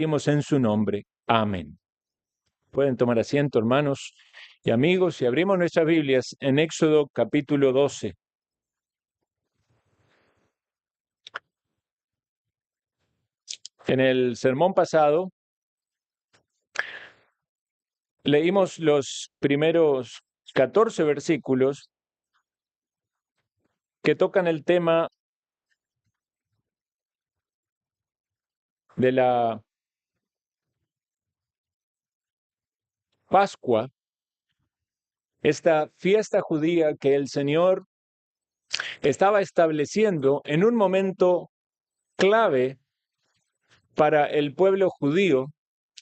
pedimos en su nombre. Amén. Pueden tomar asiento, hermanos y amigos, y abrimos nuestras Biblias en Éxodo capítulo 12. En el sermón pasado leímos los primeros 14 versículos que tocan el tema de la Pascua, esta fiesta judía que el Señor estaba estableciendo en un momento clave para el pueblo judío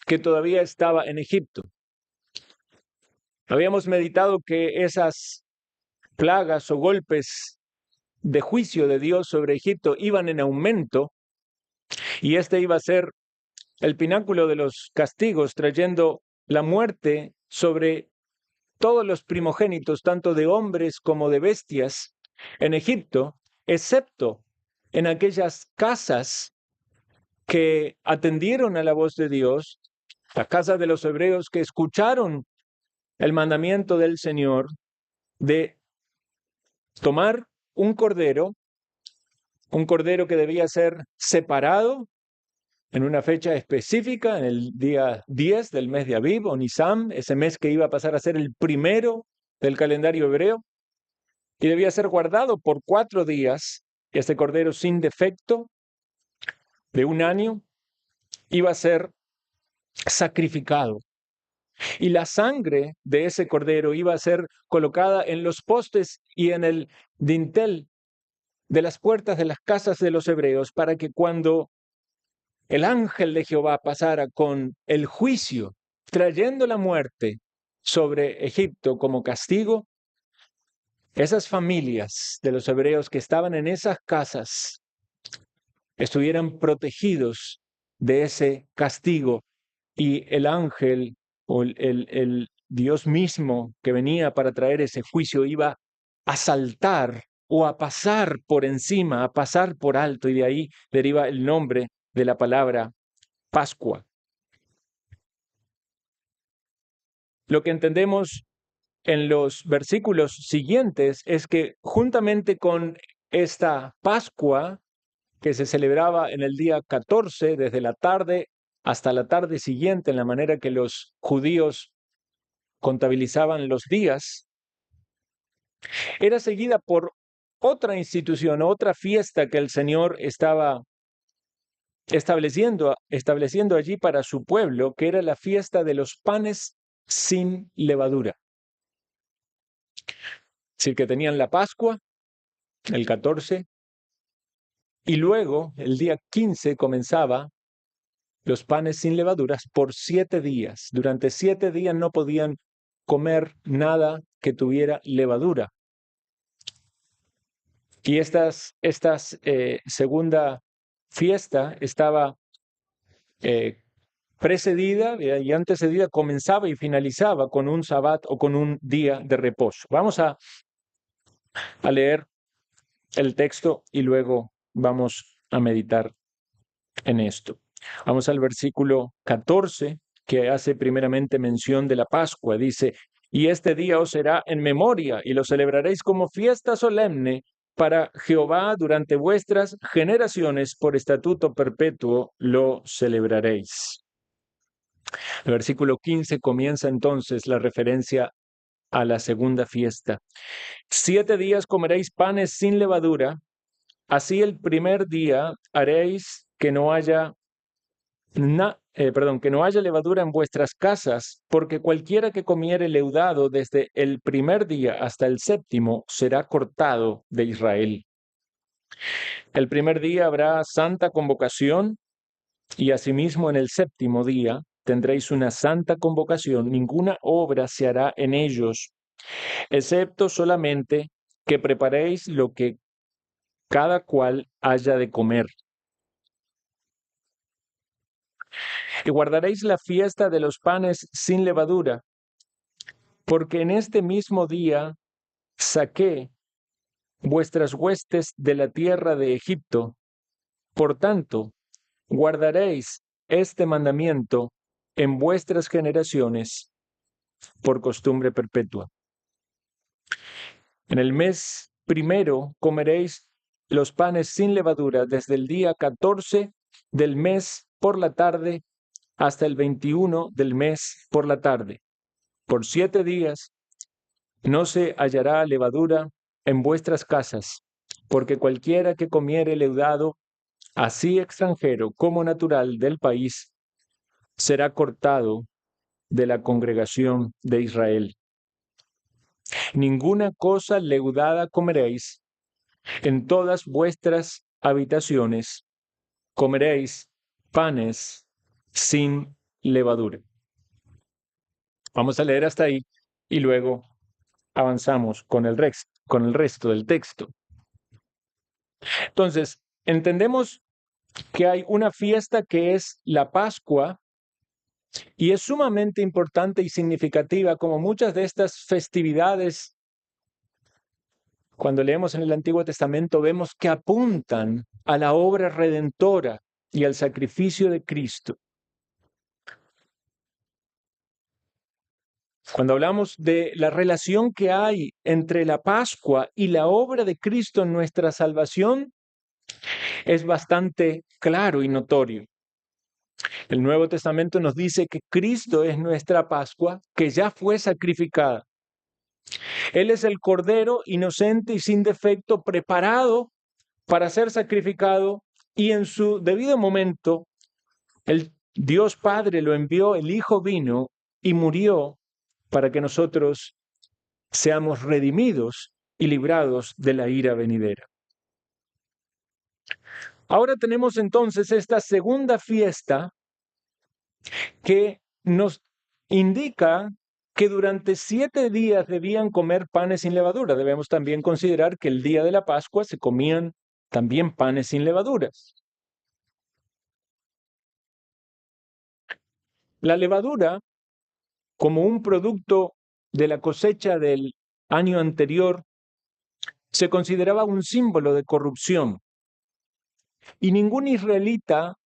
que todavía estaba en Egipto. Habíamos meditado que esas plagas o golpes de juicio de Dios sobre Egipto iban en aumento, y este iba a ser el pináculo de los castigos, trayendo la muerte sobre todos los primogénitos, tanto de hombres como de bestias, en Egipto, excepto en aquellas casas que atendieron a la voz de Dios, las casas de los hebreos que escucharon el mandamiento del Señor de tomar un cordero que debía ser separado en una fecha específica, en el día 10 del mes de Abib o Nisán, ese mes que iba a pasar a ser el primero del calendario hebreo, y debía ser guardado por 4 días. Este cordero sin defecto de 1 año iba a ser sacrificado, y la sangre de ese cordero iba a ser colocada en los postes y en el dintel de las puertas de las casas de los hebreos, para que cuando el ángel de Jehová pasara con el juicio, trayendo la muerte sobre Egipto como castigo, esas familias de los hebreos que estaban en esas casas estuvieran protegidos de ese castigo, y el ángel o el Dios mismo que venía para traer ese juicio iba a saltar o a pasar por encima, a pasar por alto, y de ahí deriva el nombre de la palabra Pascua. Lo que entendemos en los versículos siguientes es que juntamente con esta Pascua que se celebraba en el día 14, desde la tarde hasta la tarde siguiente, en la manera que los judíos contabilizaban los días, era seguida por otra institución, otra fiesta que el Señor estaba estableciendo allí para su pueblo, que era la fiesta de los panes sin levadura. Es decir, que tenían la Pascua, el 14, y luego el día 15 comenzaba los panes sin levaduras por 7 días. Durante 7 días no podían comer nada que tuviera levadura. Y esta segunda fiesta estaba precedida y antecedida, comenzaba y finalizaba con un sabbat o con un día de reposo. Vamos a leer el texto y luego vamos a meditar en esto. Vamos al versículo 14, que hace primeramente mención de la Pascua. Dice: y este día os será en memoria, y lo celebraréis como fiesta solemne para Jehová durante vuestras generaciones, por estatuto perpetuo lo celebraréis. El versículo 15 comienza entonces la referencia a la segunda fiesta. 7 días comeréis panes sin levadura, así el primer día haréis que no haya levadura en vuestras casas, porque cualquiera que comiere leudado desde el primer día hasta el 7º será cortado de Israel. El primer día habrá santa convocación, y asimismo en el 7º día tendréis una santa convocación. Ninguna obra se hará en ellos, excepto solamente que preparéis lo que cada cual haya de comer. Y guardaréis la fiesta de los panes sin levadura, porque en este mismo día saqué vuestras huestes de la tierra de Egipto. Por tanto, guardaréis este mandamiento en vuestras generaciones por costumbre perpetua. En el mes primero comeréis los panes sin levadura desde el día 14 del mes por la tarde hasta el 21 del mes por la tarde. Por 7 días no se hallará levadura en vuestras casas, porque cualquiera que comiere leudado, así extranjero como natural del país, será cortado de la congregación de Israel. Ninguna cosa leudada comeréis. En todas vuestras habitaciones comeréis panes sin levadura. Vamos a leer hasta ahí y luego avanzamos con el resto del texto. Entonces, entendemos que hay una fiesta que es la Pascua y es sumamente importante y significativa, como muchas de estas festividades. Cuando leemos en el Antiguo Testamento vemos que apuntan a la obra redentora y al sacrificio de Cristo. Cuando hablamos de la relación que hay entre la Pascua y la obra de Cristo en nuestra salvación, es bastante claro y notorio. El Nuevo Testamento nos dice que Cristo es nuestra Pascua, que ya fue sacrificada. Él es el Cordero inocente y sin defecto, preparado para ser sacrificado, y en su debido momento, el Dios Padre lo envió, el Hijo vino y murió para que nosotros seamos redimidos y librados de la ira venidera. Ahora tenemos entonces esta segunda fiesta que nos indica que durante 7 días debían comer panes sin levadura. Debemos también considerar que el día de la Pascua se comían también panes sin levaduras. La levadura, como un producto de la cosecha del año anterior, se consideraba un símbolo de corrupción. Y ningún israelita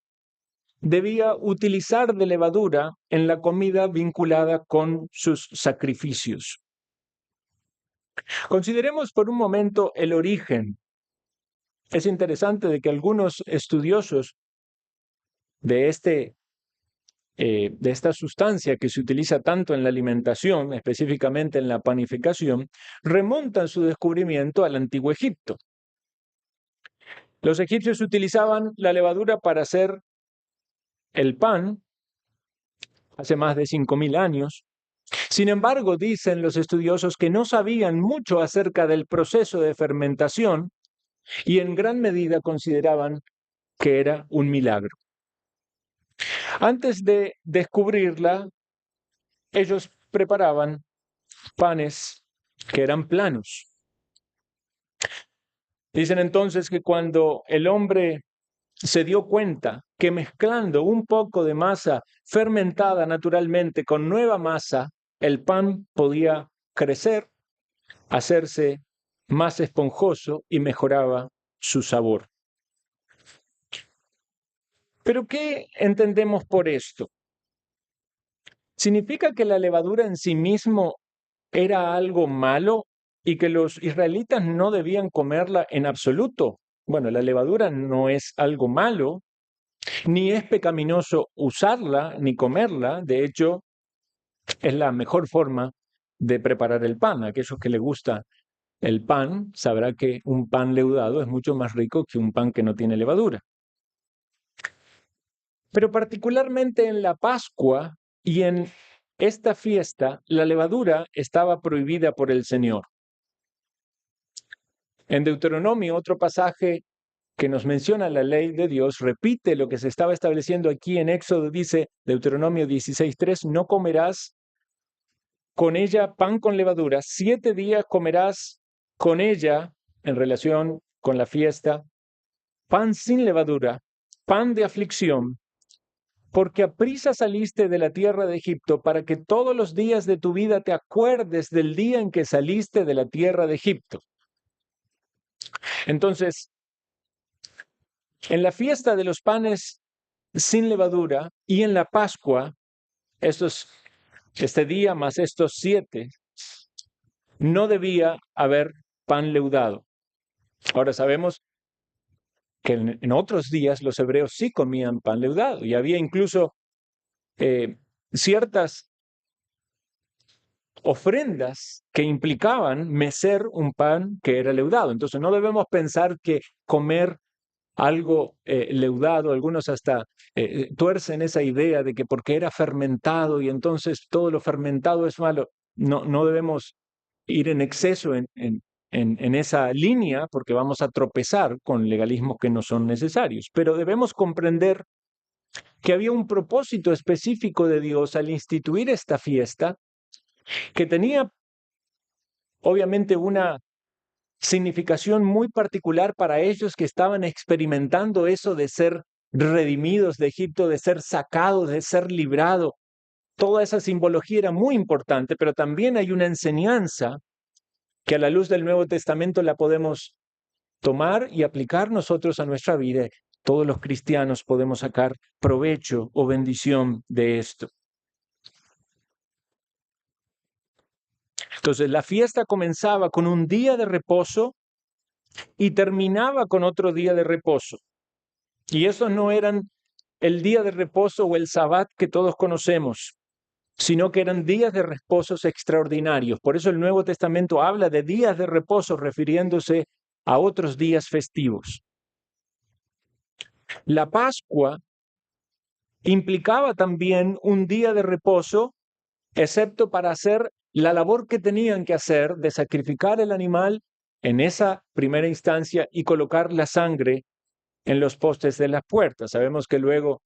debía utilizar de levadura en la comida vinculada con sus sacrificios. Consideremos por un momento el origen. Es interesante de que algunos estudiosos de esta sustancia que se utiliza tanto en la alimentación, específicamente en la panificación, remontan su descubrimiento al Antiguo Egipto. Los egipcios utilizaban la levadura para hacer el pan hace más de 5.000 años. Sin embargo, dicen los estudiosos que no sabían mucho acerca del proceso de fermentación y en gran medida consideraban que era un milagro. Antes de descubrirla, ellos preparaban panes que eran planos. Dicen entonces que cuando el hombre se dio cuenta que mezclando un poco de masa fermentada naturalmente con nueva masa, el pan podía crecer, hacerse más esponjoso y mejoraba su sabor. ¿Pero qué entendemos por esto? ¿Significa que la levadura en sí mismo era algo malo y que los israelitas no debían comerla en absoluto? Bueno, la levadura no es algo malo, ni es pecaminoso usarla ni comerla. De hecho, es la mejor forma de preparar el pan. A aquellos que les gusta el pan, sabrá que un pan leudado es mucho más rico que un pan que no tiene levadura. Pero particularmente en la Pascua y en esta fiesta, la levadura estaba prohibida por el Señor. En Deuteronomio, otro pasaje que nos menciona la ley de Dios, repite lo que se estaba estableciendo aquí en Éxodo. Dice Deuteronomio 16:3, no comerás con ella pan con levadura, 7 días comerás con ella, en relación con la fiesta, pan sin levadura, pan de aflicción, porque aprisa saliste de la tierra de Egipto para que todos los días de tu vida te acuerdes del día en que saliste de la tierra de Egipto. Entonces, en la fiesta de los panes sin levadura, y en la Pascua, este día más estos 7, no debía haber pan leudado. Ahora sabemos que en otros días los hebreos sí comían pan leudado y había incluso ciertas ofrendas que implicaban mecer un pan que era leudado. Entonces no debemos pensar que comer algo leudado, algunos hasta tuercen esa idea de que porque era fermentado y entonces todo lo fermentado es malo. No debemos ir en exceso en esa línea porque vamos a tropezar con legalismos que no son necesarios. Pero debemos comprender que había un propósito específico de Dios al instituir esta fiesta que tenía obviamente una significación muy particular para ellos que estaban experimentando eso de ser redimidos de Egipto, de ser sacados, de ser librados. Toda esa simbología era muy importante, pero también hay una enseñanza que a la luz del Nuevo Testamento la podemos tomar y aplicar nosotros a nuestra vida. Todos los cristianos podemos sacar provecho o bendición de esto. Entonces, la fiesta comenzaba con un día de reposo y terminaba con otro día de reposo. Y esos no eran el día de reposo o el sabbat que todos conocemos, sino que eran días de reposos extraordinarios. Por eso el Nuevo Testamento habla de días de reposo refiriéndose a otros días festivos. La Pascua implicaba también un día de reposo, excepto para hacer la labor que tenían que hacer de sacrificar el animal en esa primera instancia y colocar la sangre en los postes de las puertas. Sabemos que luego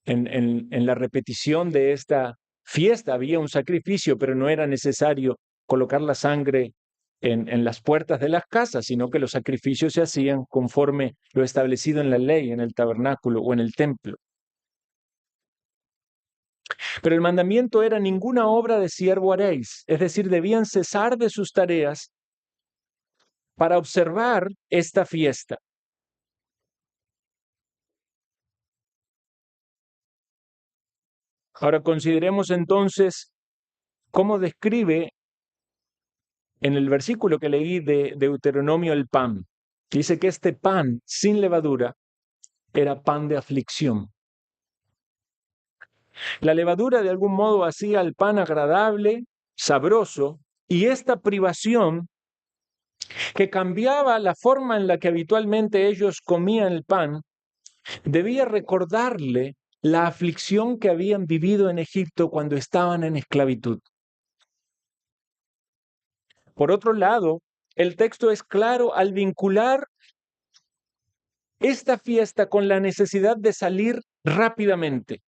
en la repetición de esta fiesta había un sacrificio, pero no era necesario colocar la sangre en las puertas de las casas, sino que los sacrificios se hacían conforme lo establecido en la ley, en el tabernáculo o en el templo. Pero el mandamiento era: ninguna obra de siervo haréis, es decir, debían cesar de sus tareas para observar esta fiesta. Ahora consideremos entonces cómo describe en el versículo que leí de Deuteronomio el pan. Dice que este pan sin levadura era pan de aflicción. La levadura de algún modo hacía el pan agradable, sabroso, y esta privación que cambiaba la forma en la que habitualmente ellos comían el pan, debía recordarle la aflicción que habían vivido en Egipto cuando estaban en esclavitud. Por otro lado, el texto es claro al vincular esta fiesta con la necesidad de salir rápidamente.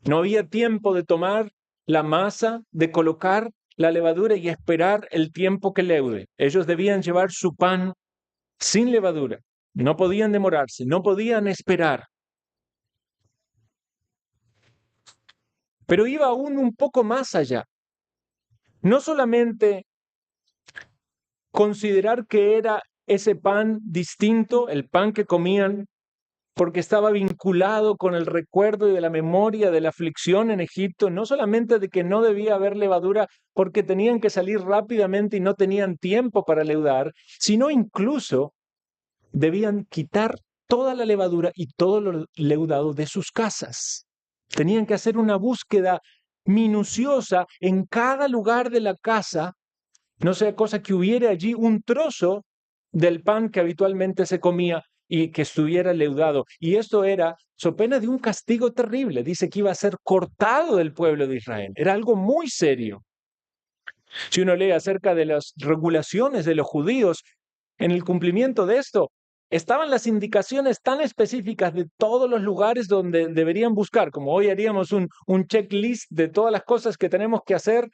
No había tiempo de tomar la masa, de colocar la levadura y esperar el tiempo que leude. Ellos debían llevar su pan sin levadura. No podían demorarse, no podían esperar. Pero iba aún un poco más allá. No solamente considerar que era ese pan distinto, el pan que comían, porque estaba vinculado con el recuerdo y de la memoria de la aflicción en Egipto, no solamente de que no debía haber levadura porque tenían que salir rápidamente y no tenían tiempo para leudar, sino incluso debían quitar toda la levadura y todo lo leudado de sus casas. Tenían que hacer una búsqueda minuciosa en cada lugar de la casa, no sea cosa que hubiera allí un trozo del pan que habitualmente se comía y que estuviera leudado. Y esto era, so pena de un castigo terrible. Dice que iba a ser cortado del pueblo de Israel. Era algo muy serio. Si uno lee acerca de las regulaciones de los judíos en el cumplimiento de esto, estaban las indicaciones tan específicas de todos los lugares donde deberían buscar, como hoy haríamos un checklist de todas las cosas que tenemos que hacer.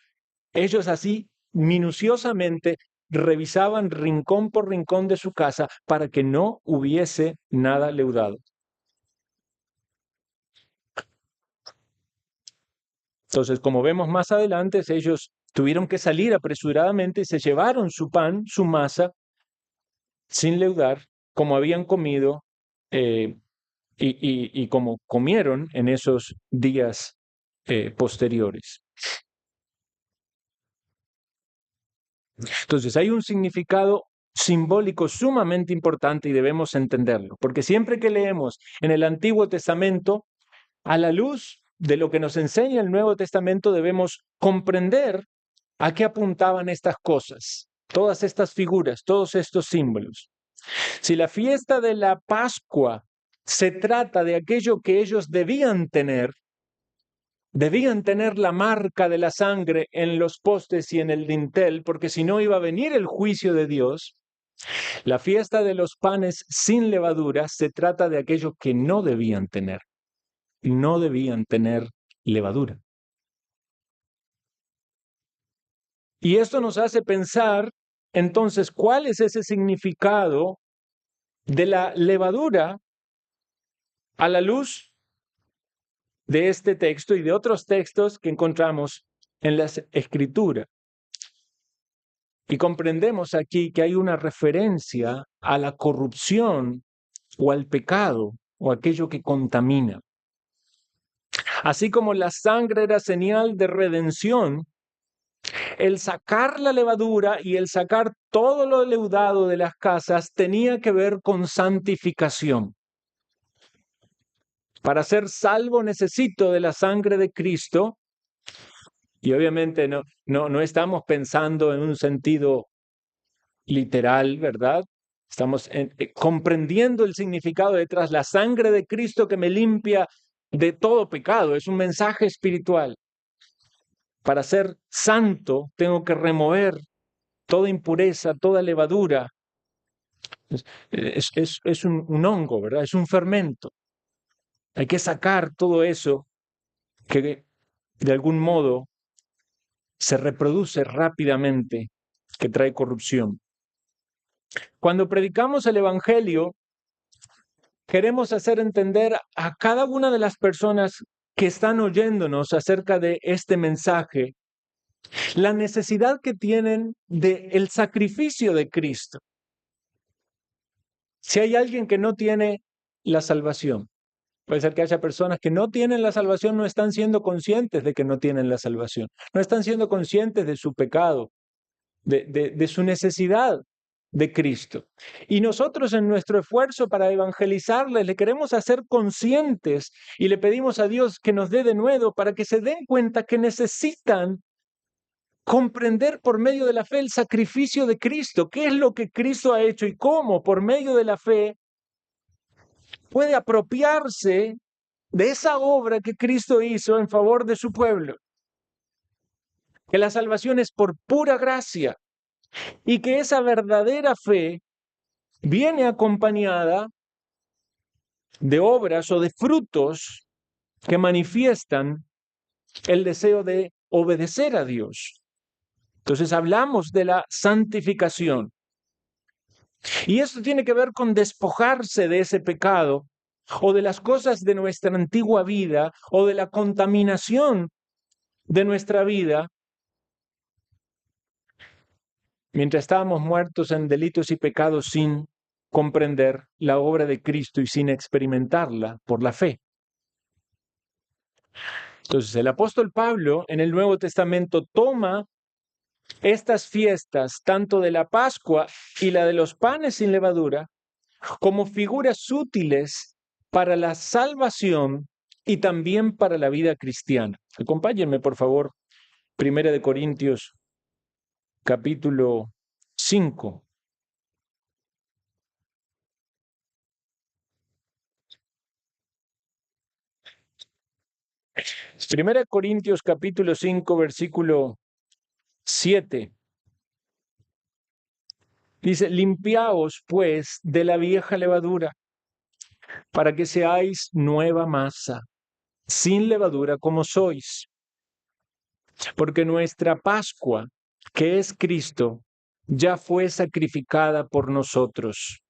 Ellos así minuciosamente revisaban rincón por rincón de su casa para que no hubiese nada leudado. Entonces, como vemos más adelante, ellos tuvieron que salir apresuradamente y se llevaron su pan, su masa, sin leudar, como habían comido y como comieron en esos días posteriores. Entonces, hay un significado simbólico sumamente importante y debemos entenderlo, porque siempre que leemos en el Antiguo Testamento, a la luz de lo que nos enseña el Nuevo Testamento, debemos comprender a qué apuntaban estas cosas, todas estas figuras, todos estos símbolos. Si la fiesta de la Pascua se trata de aquello que ellos debían tener la marca de la sangre en los postes y en el dintel, porque si no iba a venir el juicio de Dios. La fiesta de los panes sin levadura se trata de aquello que no debían tener levadura. Y esto nos hace pensar, entonces, ¿cuál es ese significado de la levadura a la luz de este texto y de otros textos que encontramos en las Escrituras? Y comprendemos aquí que hay una referencia a la corrupción o al pecado o aquello que contamina. Así como la sangre era señal de redención, el sacar la levadura y el sacar todo lo leudado de las casas tenía que ver con santificación. Para ser salvo necesito de la sangre de Cristo, y obviamente no estamos pensando en un sentido literal, ¿verdad? Estamos comprendiendo el significado detrás, la sangre de Cristo que me limpia de todo pecado, es un mensaje espiritual. Para ser santo tengo que remover toda impureza, toda levadura. Es un hongo, ¿verdad? Es un fermento. Hay que sacar todo eso que de algún modo se reproduce rápidamente, que trae corrupción. Cuando predicamos el Evangelio, queremos hacer entender a cada una de las personas que están oyéndonos acerca de este mensaje la necesidad que tienen del sacrificio de Cristo. Si hay alguien que no tiene la salvación, puede ser que haya personas que no tienen la salvación, no están siendo conscientes de que no tienen la salvación, no están siendo conscientes de su pecado, de su necesidad de Cristo. Y nosotros en nuestro esfuerzo para evangelizarles le queremos hacer conscientes y le pedimos a Dios que nos dé de nuevo para que se den cuenta que necesitan comprender por medio de la fe el sacrificio de Cristo, qué es lo que Cristo ha hecho y cómo por medio de la fe puede apropiarse de esa obra que Cristo hizo en favor de su pueblo. Que la salvación es por pura gracia y que esa verdadera fe viene acompañada de obras o de frutos que manifiestan el deseo de obedecer a Dios. Entonces hablamos de la santificación. Y esto tiene que ver con despojarse de ese pecado o de las cosas de nuestra antigua vida o de la contaminación de nuestra vida mientras estábamos muertos en delitos y pecados sin comprender la obra de Cristo y sin experimentarla por la fe. Entonces, el apóstol Pablo en el Nuevo Testamento toma estas fiestas, tanto de la Pascua y la de los panes sin levadura, como figuras útiles para la salvación y también para la vida cristiana. Acompáñenme, por favor, 1 Corintios, capítulo 5. 1 Corintios capítulo 5, versículo 7. Dice, limpiaos pues de la vieja levadura, para que seáis nueva masa, sin levadura como sois. Porque nuestra Pascua, que es Cristo, ya fue sacrificada por nosotros.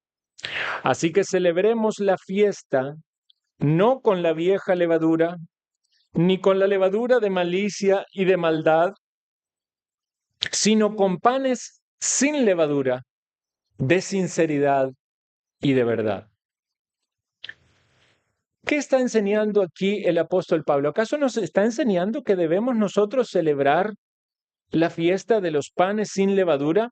Así que celebremos la fiesta no con la vieja levadura, ni con la levadura de malicia y de maldad, sino con panes sin levadura, de sinceridad y de verdad. ¿Qué está enseñando aquí el apóstol Pablo? ¿Acaso nos está enseñando que debemos nosotros celebrar la fiesta de los panes sin levadura?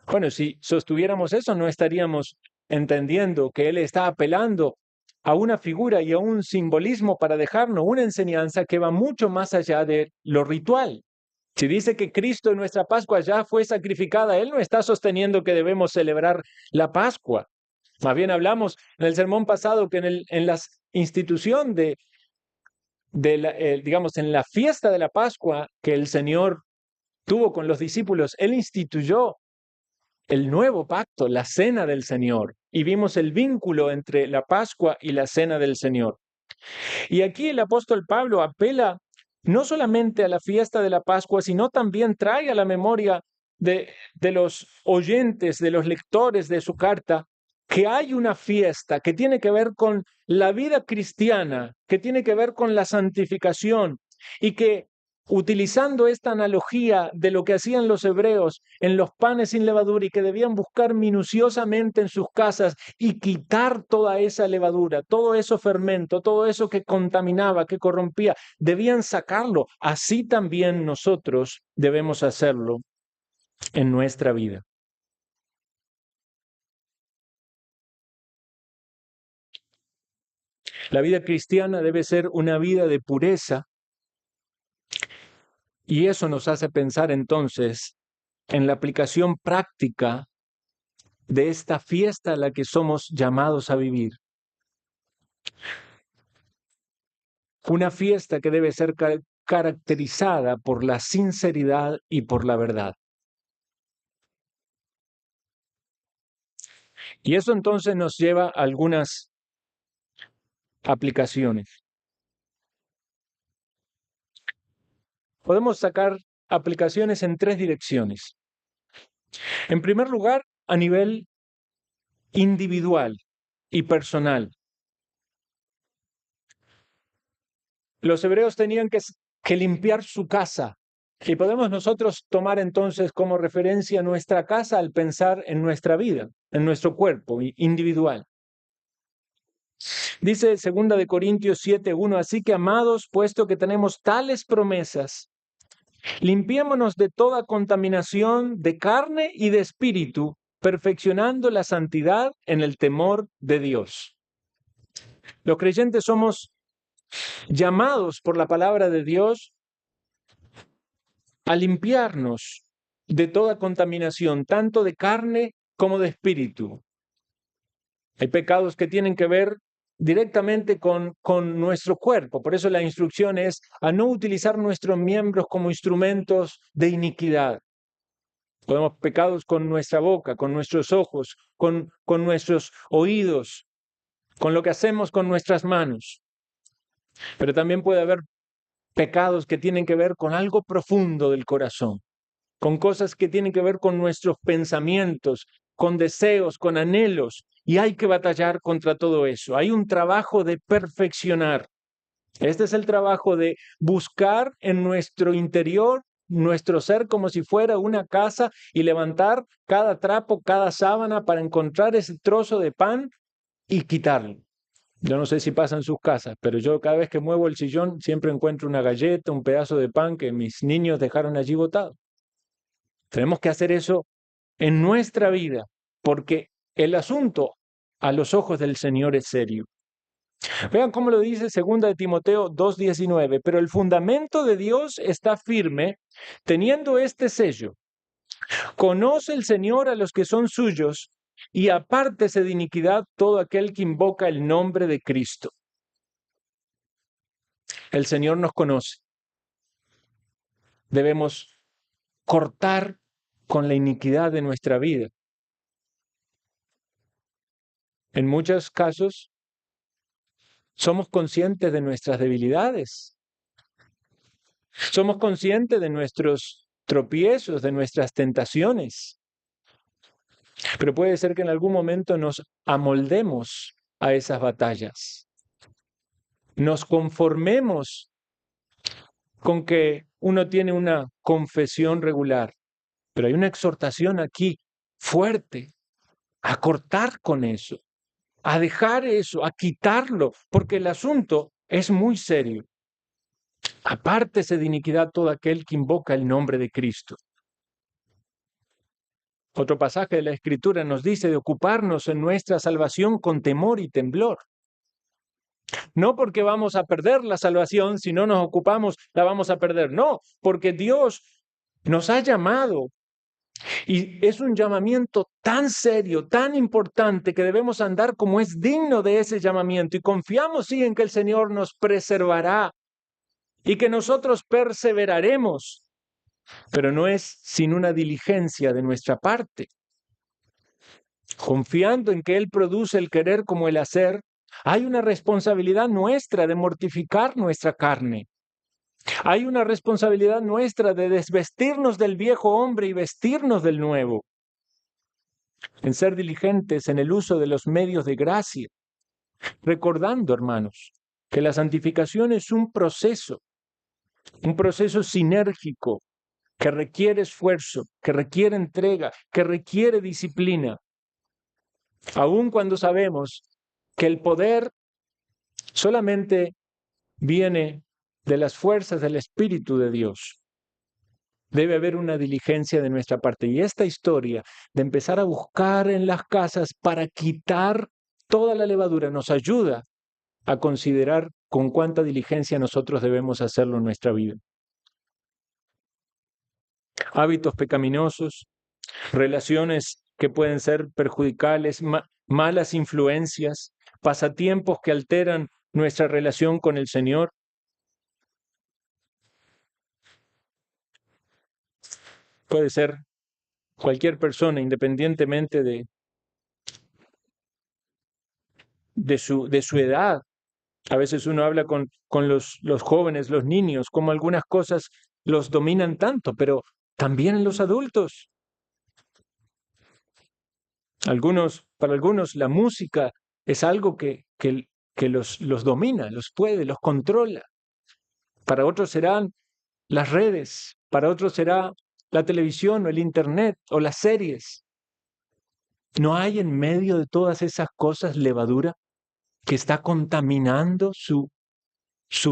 Bueno, si sostuviéramos eso, no estaríamos entendiendo que él está apelando a una figura y a un simbolismo para dejarnos una enseñanza que va mucho más allá de lo ritual. Si dice que Cristo en nuestra Pascua ya fue sacrificada, él no está sosteniendo que debemos celebrar la Pascua. Más bien hablamos en el sermón pasado que en la institución digamos, en la fiesta de la Pascua que el Señor tuvo con los discípulos, él instituyó el nuevo pacto, la cena del Señor, y vimos el vínculo entre la Pascua y la cena del Señor. Y aquí el apóstol Pablo apela no solamente a la fiesta de la Pascua, sino también trae a la memoria de los oyentes, de los lectores de su carta, que hay una fiesta que tiene que ver con la vida cristiana, que tiene que ver con la santificación y que utilizando esta analogía de lo que hacían los hebreos en los panes sin levadura y que debían buscar minuciosamente en sus casas y quitar toda esa levadura, todo eso fermento, todo eso que contaminaba, que corrompía, debían sacarlo. Así también nosotros debemos hacerlo en nuestra vida. La vida cristiana debe ser una vida de pureza y eso nos hace pensar entonces en la aplicación práctica de esta fiesta a la que somos llamados a vivir. Una fiesta que debe ser caracterizada por la sinceridad y por la verdad. Y eso entonces nos lleva a algunas aplicaciones. Podemos sacar aplicaciones en tres direcciones. En primer lugar, a nivel individual y personal. Los hebreos tenían que limpiar su casa. Y podemos nosotros tomar entonces como referencia nuestra casa al pensar en nuestra vida, en nuestro cuerpo individual. Dice 2 de Corintios 7:1, así que amados, puesto que tenemos tales promesas, limpiémonos de toda contaminación de carne y de espíritu, perfeccionando la santidad en el temor de Dios. Los creyentes somos llamados por la palabra de Dios a limpiarnos de toda contaminación, tanto de carne como de espíritu. Hay pecados que tienen que ver directamente con nuestro cuerpo. Por eso la instrucción es a no utilizar nuestros miembros como instrumentos de iniquidad. Podemos pecados con nuestra boca, con nuestros ojos, con nuestros oídos, con lo que hacemos con nuestras manos. Pero también puede haber pecados que tienen que ver con algo profundo del corazón, con cosas que tienen que ver con nuestros pensamientos, con deseos, con anhelos, y hay que batallar contra todo eso. Hay un trabajo de perfeccionar. Este es el trabajo de buscar en nuestro interior, nuestro ser como si fuera una casa y levantar cada trapo, cada sábana para encontrar ese trozo de pan y quitarlo. Yo no sé si pasa en sus casas, pero yo cada vez que muevo el sillón siempre encuentro una galleta, un pedazo de pan que mis niños dejaron allí botado. Tenemos que hacer eso en nuestra vida, porque el asunto a los ojos del Señor es serio. Vean cómo lo dice 2 de Timoteo 2:19, pero el fundamento de Dios está firme, teniendo este sello. Conoce el Señor a los que son suyos, y apártese de iniquidad todo aquel que invoca el nombre de Cristo. El Señor nos conoce. Debemos cortar con la iniquidad de nuestra vida. En muchos casos, somos conscientes de nuestras debilidades. Somos conscientes de nuestros tropiezos, de nuestras tentaciones. Pero puede ser que en algún momento nos amoldemos a esas batallas. Nos conformemos con que uno tiene una confesión regular. Pero hay una exhortación aquí fuerte a cortar con eso, a dejar eso, a quitarlo, porque el asunto es muy serio. Apártese de iniquidad todo aquel que invoca el nombre de Cristo. Otro pasaje de la Escritura nos dice de ocuparnos en nuestra salvación con temor y temblor. No porque vamos a perder la salvación, si no nos ocupamos, la vamos a perder. No, porque Dios nos ha llamado y es un llamamiento tan serio, tan importante, que debemos andar como es digno de ese llamamiento y confiamos sí en que el Señor nos preservará y que nosotros perseveraremos, pero no es sin una diligencia de nuestra parte. Confiando en que Él produce el querer como el hacer, hay una responsabilidad nuestra de mortificar nuestra carne. Hay una responsabilidad nuestra de desvestirnos del viejo hombre y vestirnos del nuevo. En ser diligentes en el uso de los medios de gracia. Recordando, hermanos, que la santificación es un proceso sinérgico que requiere esfuerzo, que requiere entrega, que requiere disciplina. Aun cuando sabemos que el poder solamente viene de las fuerzas del Espíritu de Dios. Debe haber una diligencia de nuestra parte. Y esta historia de empezar a buscar en las casas para quitar toda la levadura nos ayuda a considerar con cuánta diligencia nosotros debemos hacerlo en nuestra vida. Hábitos pecaminosos, relaciones que pueden ser perjudiciales, malas influencias, pasatiempos que alteran nuestra relación con el Señor. Puede ser cualquier persona, independientemente de su edad. A veces uno habla con los jóvenes, los niños, como algunas cosas los dominan tanto, pero también en los adultos. Para algunos la música es algo que los domina, los puede, los controla. Para otros serán las redes, para otros será la televisión o el internet o las series. ¿No hay en medio de todas esas cosas levadura que está contaminando su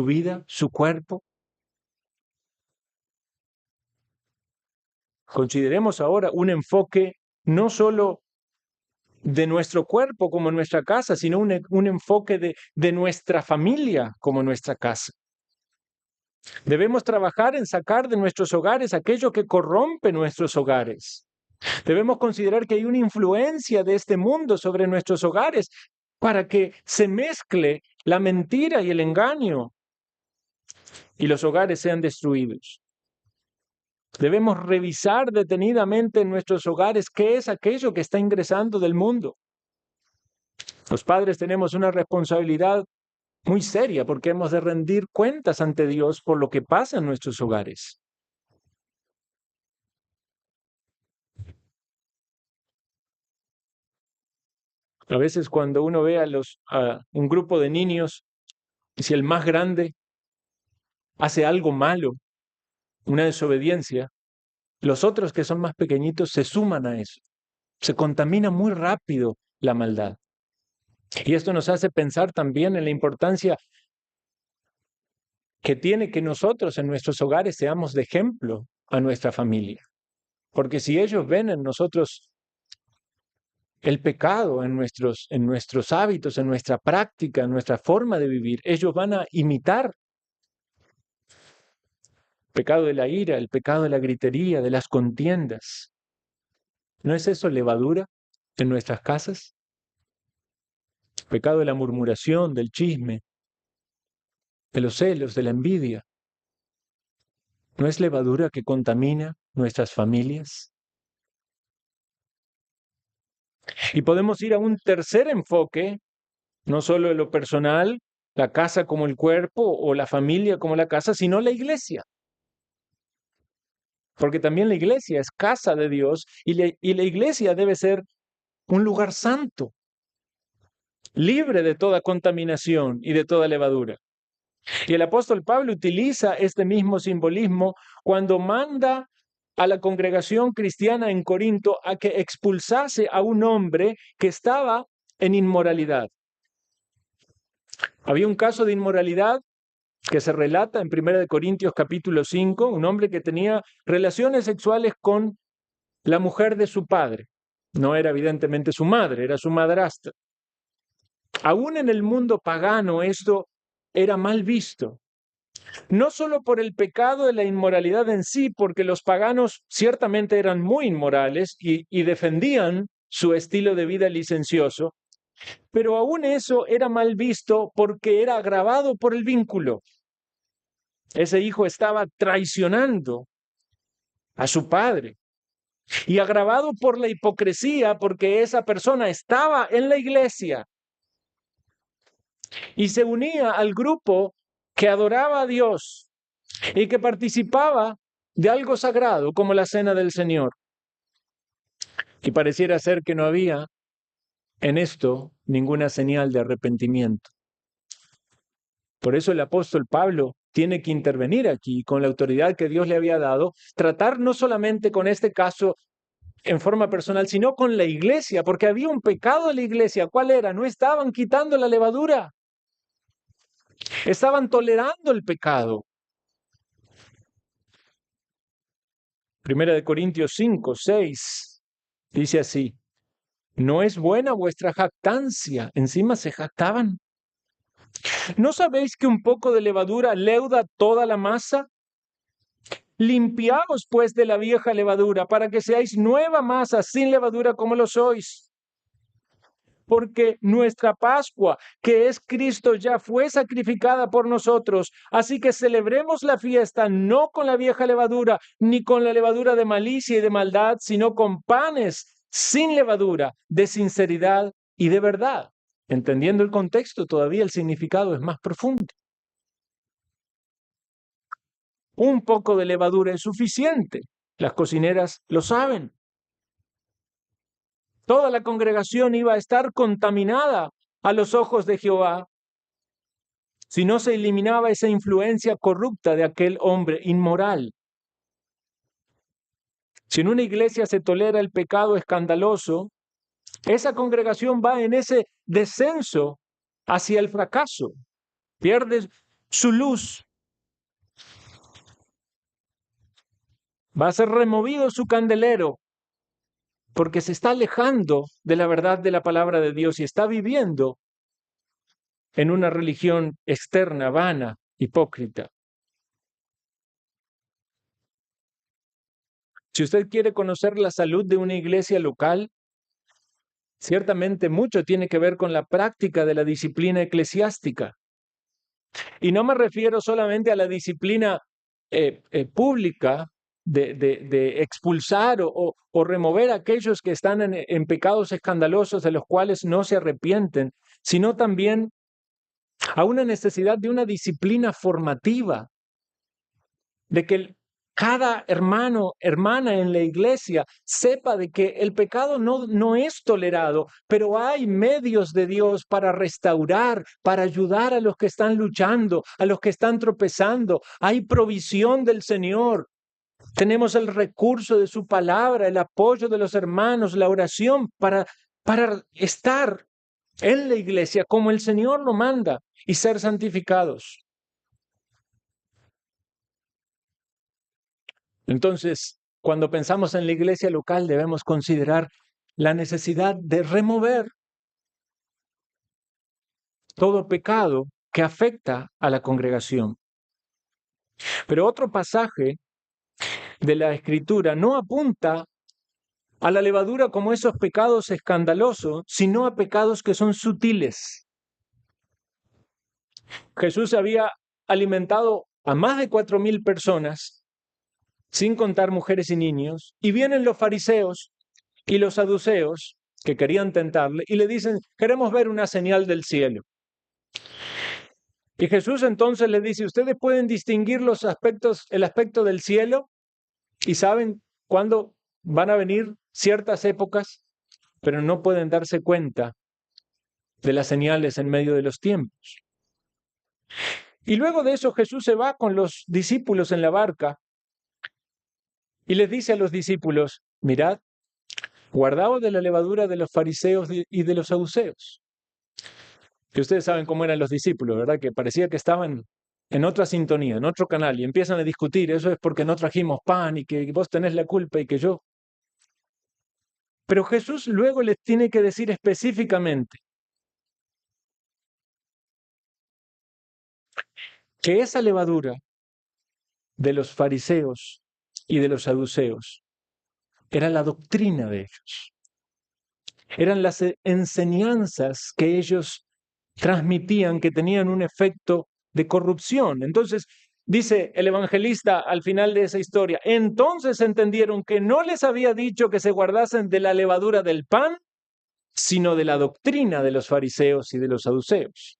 vida, su cuerpo? Consideremos ahora un enfoque no solo de nuestro cuerpo como nuestra casa, sino un enfoque de nuestra familia como nuestra casa. Debemos trabajar en sacar de nuestros hogares aquello que corrompe nuestros hogares. Debemos considerar que hay una influencia de este mundo sobre nuestros hogares para que se mezcle la mentira y el engaño y los hogares sean destruidos. Debemos revisar detenidamente en nuestros hogares qué es aquello que está ingresando del mundo. Los padres tenemos una responsabilidad muy seria porque hemos de rendir cuentas ante Dios por lo que pasa en nuestros hogares. A veces cuando uno ve a un grupo de niños, si el más grande hace algo malo, una desobediencia, los otros que son más pequeñitos se suman a eso. Se contamina muy rápido la maldad. Y esto nos hace pensar también en la importancia que tiene que nosotros en nuestros hogares seamos de ejemplo a nuestra familia. Porque si ellos ven en nosotros el pecado en nuestros hábitos, en nuestra práctica, en nuestra forma de vivir, ellos van a imitar el pecado de la ira, el pecado de la gritería, de las contiendas. ¿No es eso levadura en nuestras casas? El pecado de la murmuración, del chisme, de los celos, de la envidia. ¿No es levadura que contamina nuestras familias? Y podemos ir a un tercer enfoque, no solo en lo personal, la casa como el cuerpo o la familia como la casa, sino la iglesia. Porque también la iglesia es casa de Dios y la iglesia debe ser un lugar santo, libre de toda contaminación y de toda levadura. Y el apóstol Pablo utiliza este mismo simbolismo cuando manda a la congregación cristiana en Corinto a que expulsase a un hombre que estaba en inmoralidad. Había un caso de inmoralidad que se relata en 1 Corintios capítulo 5, un hombre que tenía relaciones sexuales con la mujer de su padre. No era evidentemente su madre, era su madrastra. Aún en el mundo pagano esto era mal visto. No solo por el pecado de la inmoralidad en sí, porque los paganos ciertamente eran muy inmorales y defendían su estilo de vida licencioso, pero aún eso era mal visto porque era agravado por el vínculo. Ese hijo estaba traicionando a su padre y agravado por la hipocresía porque esa persona estaba en la iglesia y se unía al grupo que adoraba a Dios y que participaba de algo sagrado como la cena del Señor. Y pareciera ser que no había en esto ninguna señal de arrepentimiento. Por eso el apóstol Pablo tiene que intervenir aquí con la autoridad que Dios le había dado, tratar no solamente con este caso en forma personal, sino con la iglesia, porque había un pecado de la iglesia. ¿Cuál era? No estaban quitando la levadura. Estaban tolerando el pecado. 1 Corintios 5, 6 dice así: ¿no es buena vuestra jactancia? Encima se jactaban. ¿No sabéis que un poco de levadura leuda toda la masa? Limpiaos pues de la vieja levadura, para que seáis nueva masa sin levadura como lo sois. Porque nuestra Pascua, que es Cristo, ya fue sacrificada por nosotros. Así que celebremos la fiesta no con la vieja levadura, ni con la levadura de malicia y de maldad, sino con panes sin levadura, de sinceridad y de verdad. Entendiendo el contexto, todavía el significado es más profundo. Un poco de levadura es suficiente. Las cocineras lo saben. Toda la congregación iba a estar contaminada a los ojos de Jehová si no se eliminaba esa influencia corrupta de aquel hombre inmoral. Si en una iglesia se tolera el pecado escandaloso, esa congregación va en ese descenso hacia el fracaso. Pierde su luz. Va a ser removido su candelero porque se está alejando de la verdad de la palabra de Dios y está viviendo en una religión externa, vana, hipócrita. Si usted quiere conocer la salud de una iglesia local, ciertamente mucho tiene que ver con la práctica de la disciplina eclesiástica. Y no me refiero solamente a la disciplina pública de expulsar o remover a aquellos que están en pecados escandalosos de los cuales no se arrepienten, sino también a una necesidad de una disciplina formativa, de que cada hermano, hermana en la iglesia sepa de que el pecado no es tolerado, pero hay medios de Dios para restaurar, para ayudar a los que están luchando, a los que están tropezando. Hay provisión del Señor. Tenemos el recurso de su palabra, el apoyo de los hermanos, la oración para estar en la iglesia como el Señor lo manda y ser santificados. Entonces, cuando pensamos en la iglesia local, debemos considerar la necesidad de remover todo pecado que afecta a la congregación. Pero otro pasaje de la Escritura no apunta a la levadura como esos pecados escandalosos, sino a pecados que son sutiles. Jesús había alimentado a más de 4,000 personas, sin contar mujeres y niños, y vienen los fariseos y los saduceos que querían tentarle y le dicen: queremos ver una señal del cielo. Y Jesús entonces le dice: ustedes pueden distinguir el aspecto del cielo y saben cuándo van a venir ciertas épocas, pero no pueden darse cuenta de las señales en medio de los tiempos. Y luego de eso Jesús se va con los discípulos en la barca y les dice a los discípulos: mirad, Guardaos de la levadura de los fariseos y de los saduceos. Que ustedes saben cómo eran los discípulos, ¿verdad? Que parecía que estaban en otra sintonía, en otro canal, y empiezan a discutir, eso es porque no trajimos pan y que vos tenés la culpa y que yo. Pero Jesús luego les tiene que decir específicamente que esa levadura de los fariseos y de los saduceos era la doctrina de ellos. Eran las enseñanzas que ellos transmitían que tenían un efecto de corrupción. Entonces, dice el evangelista al final de esa historia, entonces entendieron que no les había dicho que se guardasen de la levadura del pan, sino de la doctrina de los fariseos y de los saduceos.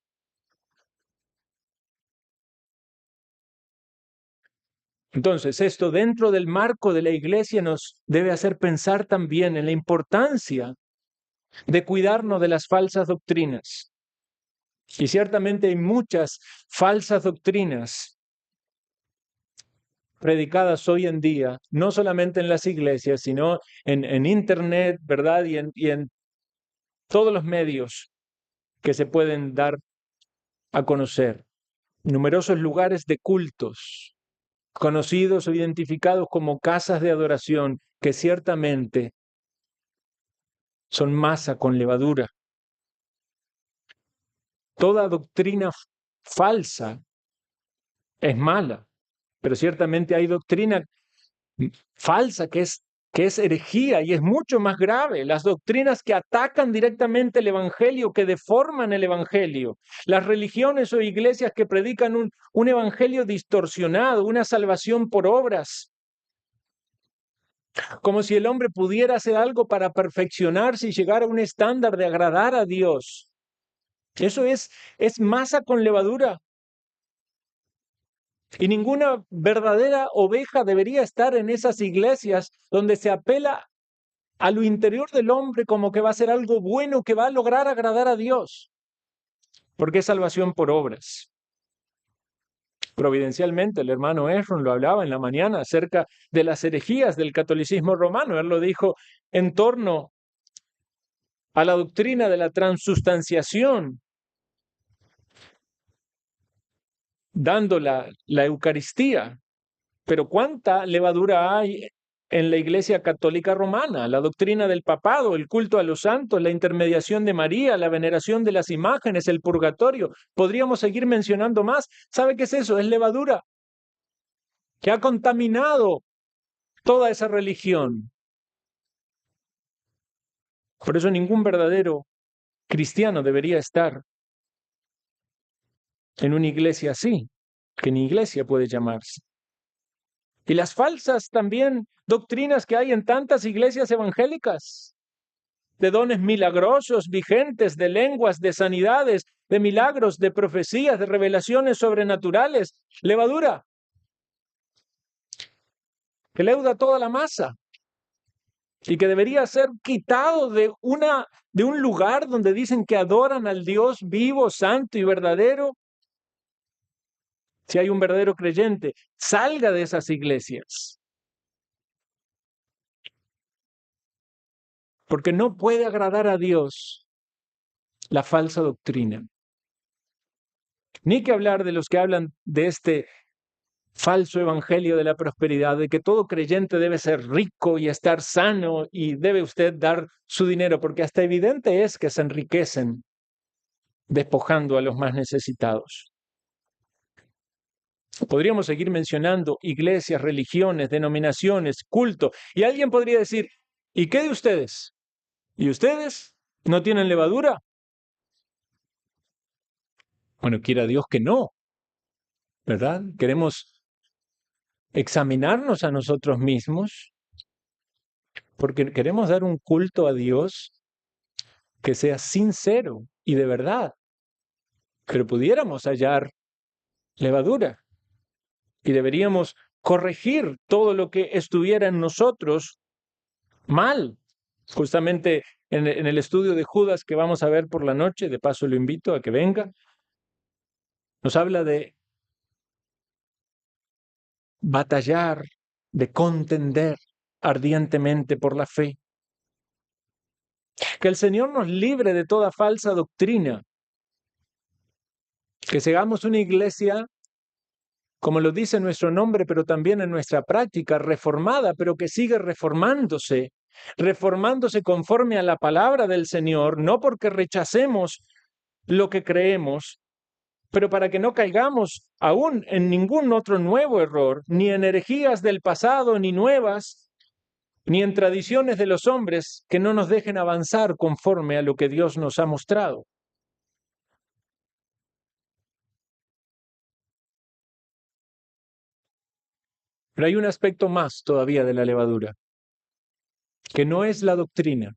Entonces, esto dentro del marco de la iglesia nos debe hacer pensar también en la importancia de cuidarnos de las falsas doctrinas. Y ciertamente hay muchas falsas doctrinas predicadas hoy en día, no solamente en las iglesias, sino en Internet, ¿verdad? Y en todos los medios que se pueden dar a conocer. Numerosos lugares de cultos, conocidos o identificados como casas de adoración, que ciertamente son masa con levadura. Toda doctrina falsa es mala, pero ciertamente hay doctrina falsa que es herejía y es mucho más grave. Las doctrinas que atacan directamente el Evangelio, que deforman el Evangelio. Las religiones o iglesias que predican un Evangelio distorsionado, una salvación por obras. Como si el hombre pudiera hacer algo para perfeccionarse y llegar a un estándar de agradar a Dios. Eso es masa con levadura. Y ninguna verdadera oveja debería estar en esas iglesias donde se apela a lo interior del hombre como que va a ser algo bueno que va a lograr agradar a Dios. Porque es salvación por obras. Providencialmente, el hermano Efron lo hablaba en la mañana acerca de las herejías del catolicismo romano. Él lo dijo en torno a la doctrina de la transustanciación, dando la Eucaristía. Pero ¿cuánta levadura hay en la Iglesia Católica Romana? La doctrina del papado, el culto a los santos, la intermediación de María, la veneración de las imágenes, el purgatorio. Podríamos seguir mencionando más. ¿Sabe qué es eso? Es levadura que ha contaminado toda esa religión. Por eso ningún verdadero cristiano debería estar en una iglesia así, que ni iglesia puede llamarse. Y las falsas también doctrinas que hay en tantas iglesias evangélicas, de dones milagrosos, vigentes, de lenguas, de sanidades, de milagros, de profecías, de revelaciones sobrenaturales, levadura, que leuda toda la masa y que debería ser quitado de un lugar donde dicen que adoran al Dios vivo, santo y verdadero. Si hay un verdadero creyente, salga de esas iglesias. Porque no puede agradar a Dios la falsa doctrina. Ni que hablar de los que hablan de este falso evangelio de la prosperidad, de que todo creyente debe ser rico y estar sano y debe usted dar su dinero, porque hasta evidente es que se enriquecen despojando a los más necesitados. Podríamos seguir mencionando iglesias, religiones, denominaciones, culto, y alguien podría decir, ¿y qué de ustedes? ¿Y ustedes no tienen levadura? Bueno, quiera Dios que no, ¿verdad? Queremos examinarnos a nosotros mismos porque queremos dar un culto a Dios que sea sincero y de verdad, pero pudiéramos hallar levadura y deberíamos corregir todo lo que estuviera en nosotros mal. Justamente en el estudio de Judas que vamos a ver por la noche, de paso lo invito a que venga, nos habla de batallar, de contender ardientemente por la fe. Que el Señor nos libre de toda falsa doctrina. Que seamos una iglesia, como lo dice nuestro nombre, pero también en nuestra práctica, reformada, pero que sigue reformándose conforme a la palabra del Señor, no porque rechacemos lo que creemos, pero para que no caigamos aún en ningún otro nuevo error, ni en herejías del pasado, ni nuevas, ni en tradiciones de los hombres que no nos dejen avanzar conforme a lo que Dios nos ha mostrado. Pero hay un aspecto más todavía de la levadura, que no es la doctrina.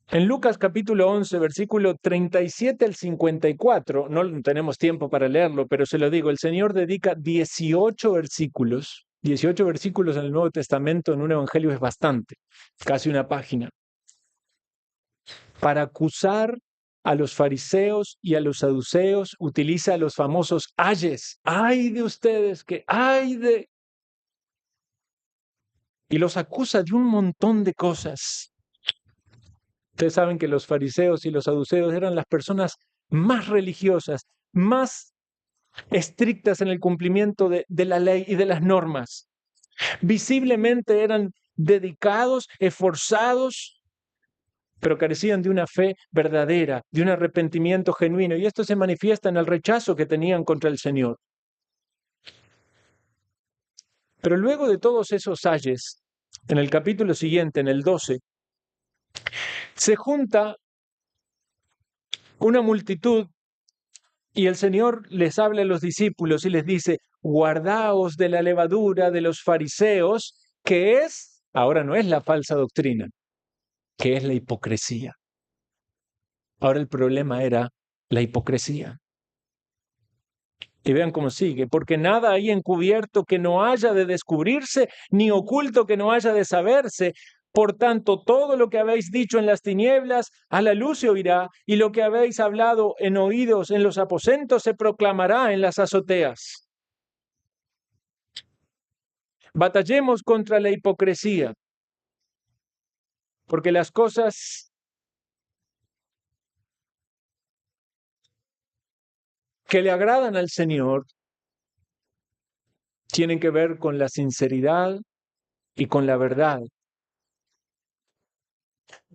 En Lucas capítulo 11, versículo 37 al 54, no tenemos tiempo para leerlo, pero se lo digo, el Señor dedica 18 versículos en el Nuevo Testamento, en un evangelio es bastante, casi una página, para acusar a los fariseos y a los saduceos, utiliza los famosos ayes. ¡Ay de ustedes! Que ¡ay de! Y los acusa de un montón de cosas. Ustedes saben que los fariseos y los saduceos eran las personas más religiosas, más estrictas en el cumplimiento de la ley y de las normas. Visiblemente eran dedicados, esforzados, pero carecían de una fe verdadera, de un arrepentimiento genuino. Y esto se manifiesta en el rechazo que tenían contra el Señor. Pero luego de todos esos ayes, en el capítulo siguiente, en el 12, se junta una multitud y el Señor les habla a los discípulos y les dice, guardaos de la levadura de los fariseos, que es, ahora no es la falsa doctrina, que es la hipocresía. Ahora el problema era la hipocresía. Y vean cómo sigue, porque nada hay encubierto que no haya de descubrirse, ni oculto que no haya de saberse. Por tanto, todo lo que habéis dicho en las tinieblas, a la luz se oirá, y lo que habéis hablado en oídos en los aposentos se proclamará en las azoteas. Batallemos contra la hipocresía, porque las cosas que le agradan al Señor tienen que ver con la sinceridad y con la verdad.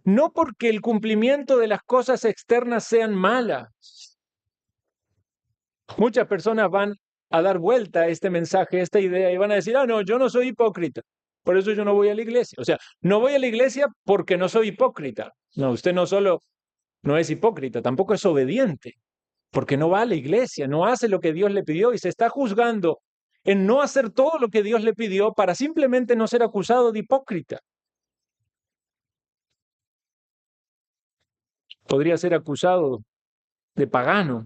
No porque el cumplimiento de las cosas externas sean malas. Muchas personas van a dar vuelta a este mensaje, a esta idea, y van a decir, no, yo no soy hipócrita, por eso yo no voy a la iglesia. O sea, no voy a la iglesia porque no soy hipócrita. No, usted no solo no es hipócrita, tampoco es obediente, porque no va a la iglesia, no hace lo que Dios le pidió y se está juzgando en no hacer todo lo que Dios le pidió para simplemente no ser acusado de hipócrita. Podría ser acusado de pagano,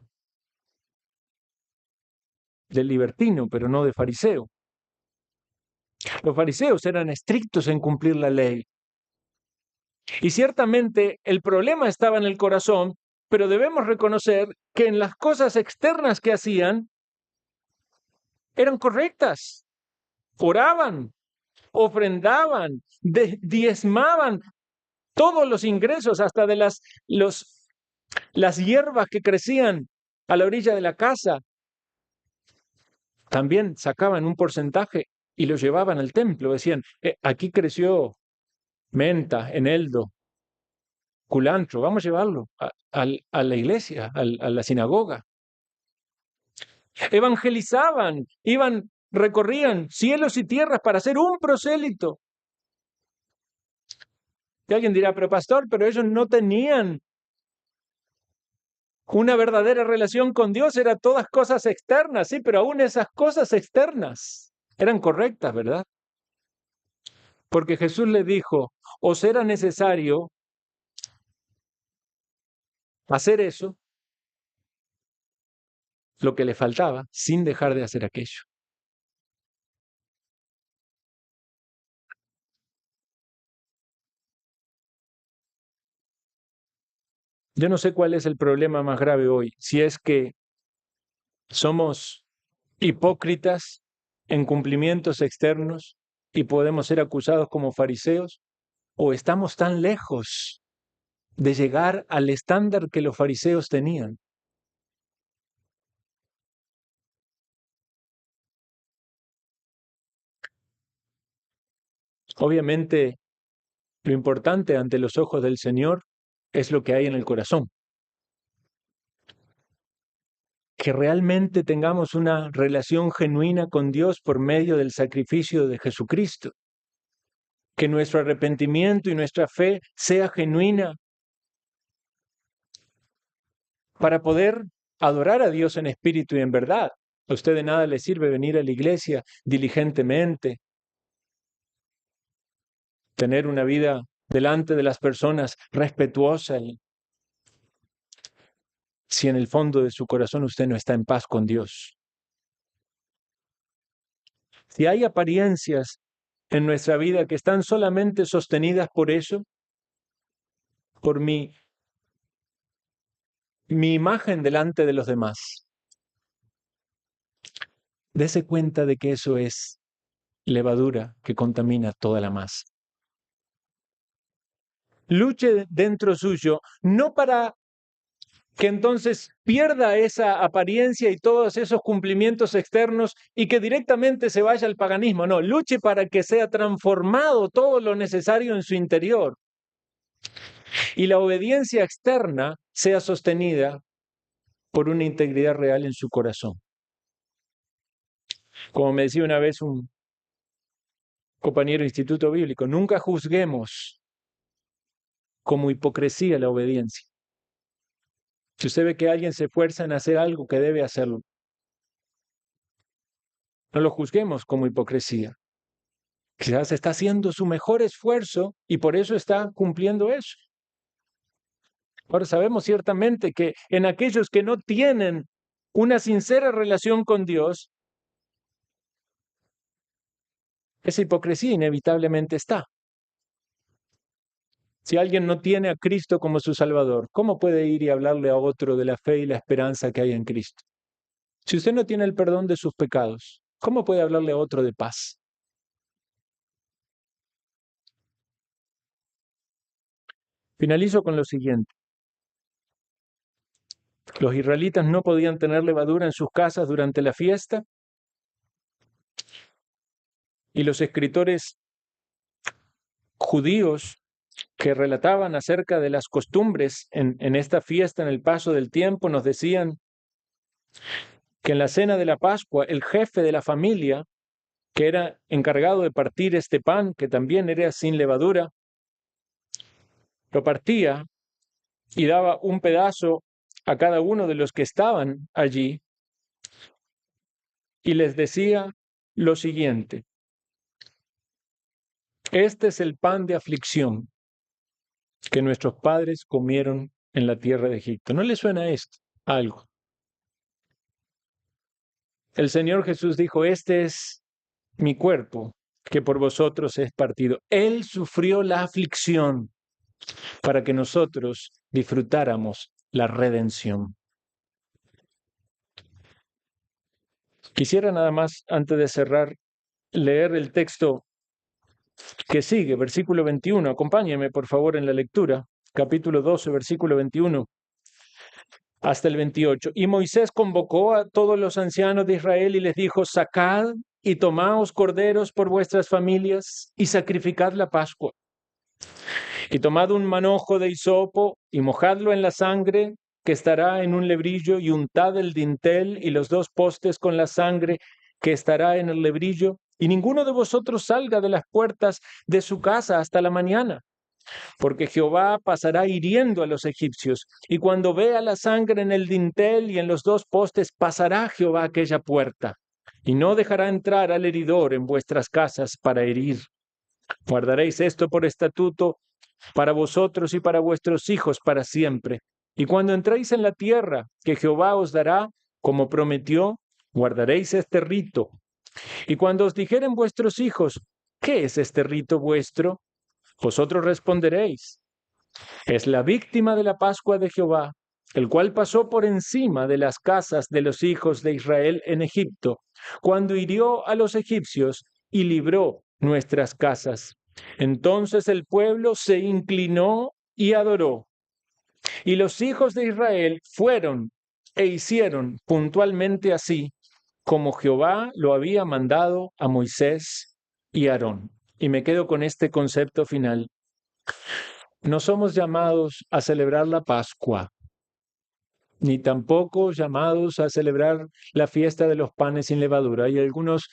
de libertino, pero no de fariseo. Los fariseos eran estrictos en cumplir la ley. Y ciertamente el problema estaba en el corazón, pero debemos reconocer que en las cosas externas que hacían eran correctas. Oraban, ofrendaban, diezmaban todos los ingresos, hasta de las hierbas que crecían a la orilla de la casa. También sacaban un porcentaje y lo llevaban al templo. Decían, aquí creció menta, eneldo, culantro, vamos a llevarlo a la iglesia, a la sinagoga. Evangelizaban, recorrían cielos y tierras para ser un prosélito. Y alguien dirá, pero pastor, pero ellos no tenían una verdadera relación con Dios, eran todas cosas externas, sí, pero aún esas cosas externas eran correctas, ¿verdad? Porque Jesús le dijo, os era necesario hacer eso, lo que le faltaba, sin dejar de hacer aquello. Yo no sé cuál es el problema más grave hoy, si es que somos hipócritas en cumplimientos externos y podemos ser acusados como fariseos, o estamos tan lejos de llegar al estándar que los fariseos tenían. Obviamente, lo importante ante los ojos del Señor es lo que hay en el corazón. Que realmente tengamos una relación genuina con Dios por medio del sacrificio de Jesucristo. Que nuestro arrepentimiento y nuestra fe sea genuina para poder adorar a Dios en espíritu y en verdad. A usted de nada le sirve venir a la iglesia diligentemente, tener una vida delante de las personas respetuosa, si en el fondo de su corazón usted no está en paz con Dios. Si hay apariencias en nuestra vida que están solamente sostenidas por eso, por mi imagen delante de los demás, dése cuenta de que eso es levadura que contamina toda la masa. Luche dentro suyo, no para que entonces pierda esa apariencia y todos esos cumplimientos externos y que directamente se vaya al paganismo. No, luche para que sea transformado todo lo necesario en su interior y la obediencia externa sea sostenida por una integridad real en su corazón. Como me decía una vez un compañero de instituto bíblico, nunca juzguemos como hipocresía la obediencia. Si usted ve que alguien se esfuerza en hacer algo, que debe hacerlo, no lo juzguemos como hipocresía. Quizás está haciendo su mejor esfuerzo y por eso está cumpliendo eso. Ahora sabemos ciertamente que en aquellos que no tienen una sincera relación con Dios, esa hipocresía inevitablemente está. Si alguien no tiene a Cristo como su Salvador, ¿cómo puede ir y hablarle a otro de la fe y la esperanza que hay en Cristo? Si usted no tiene el perdón de sus pecados, ¿cómo puede hablarle a otro de paz? Finalizo con lo siguiente. Los israelitas no podían tener levadura en sus casas durante la fiesta y los escritores judíos que relataban acerca de las costumbres en esta fiesta, en el paso del tiempo, nos decían que en la cena de la Pascua el jefe de la familia, que era encargado de partir este pan, que también era sin levadura, lo partía y daba un pedazo a cada uno de los que estaban allí y les decía lo siguiente: este es el pan de aflicción que nuestros padres comieron en la tierra de Egipto. ¿No le suena esto algo? El Señor Jesús dijo, este es mi cuerpo que por vosotros es partido. Él sufrió la aflicción para que nosotros disfrutáramos la redención. Quisiera nada más, antes de cerrar, leer el texto que sigue, versículo 21. Acompáñeme, por favor, en la lectura. Capítulo 12, versículo 21 hasta el 28. Y Moisés convocó a todos los ancianos de Israel y les dijo, sacad y tomaos corderos por vuestras familias y sacrificad la Pascua. Y tomad un manojo de hisopo y mojadlo en la sangre que estará en un lebrillo y untad el dintel y los dos postes con la sangre que estará en el lebrillo, y ninguno de vosotros salga de las puertas de su casa hasta la mañana, porque Jehová pasará hiriendo a los egipcios, y cuando vea la sangre en el dintel y en los dos postes, pasará Jehová aquella puerta, y no dejará entrar al heridor en vuestras casas para herir. Guardaréis esto por estatuto para vosotros y para vuestros hijos para siempre. Y cuando entréis en la tierra que Jehová os dará, como prometió, guardaréis este rito. Y cuando os dijeren vuestros hijos, ¿qué es este rito vuestro? Vosotros responderéis, es la víctima de la Pascua de Jehová, el cual pasó por encima de las casas de los hijos de Israel en Egipto, cuando hirió a los egipcios y libró nuestras casas. Entonces el pueblo se inclinó y adoró. Y los hijos de Israel fueron e hicieron puntualmente así, como Jehová lo había mandado a Moisés y Aarón. Y me quedo con este concepto final. No somos llamados a celebrar la Pascua, ni tampoco llamados a celebrar la fiesta de los panes sin levadura. Hay algunos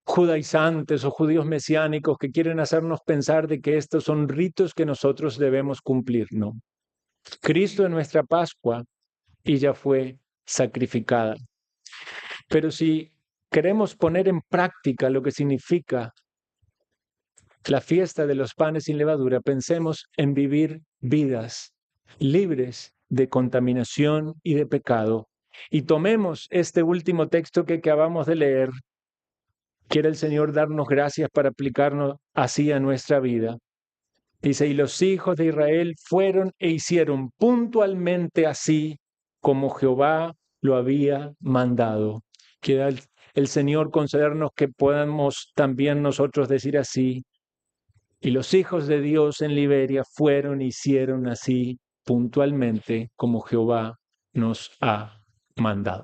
judaizantes o judíos mesiánicos que quieren hacernos pensar de que estos son ritos que nosotros debemos cumplir. No. Cristo es nuestra Pascua y ya fue sacrificada. Pero si queremos poner en práctica lo que significa la fiesta de los panes sin levadura, pensemos en vivir vidas libres de contaminación y de pecado. Y tomemos este último texto que acabamos de leer. Quiere el Señor darnos gracias para aplicarnos así a nuestra vida. Dice, y los hijos de Israel fueron e hicieron puntualmente así como Jehová lo había mandado. Quiera el Señor concedernos que podamos también nosotros decir así. Y los hijos de Dios en Liberia fueron e hicieron así puntualmente como Jehová nos ha mandado.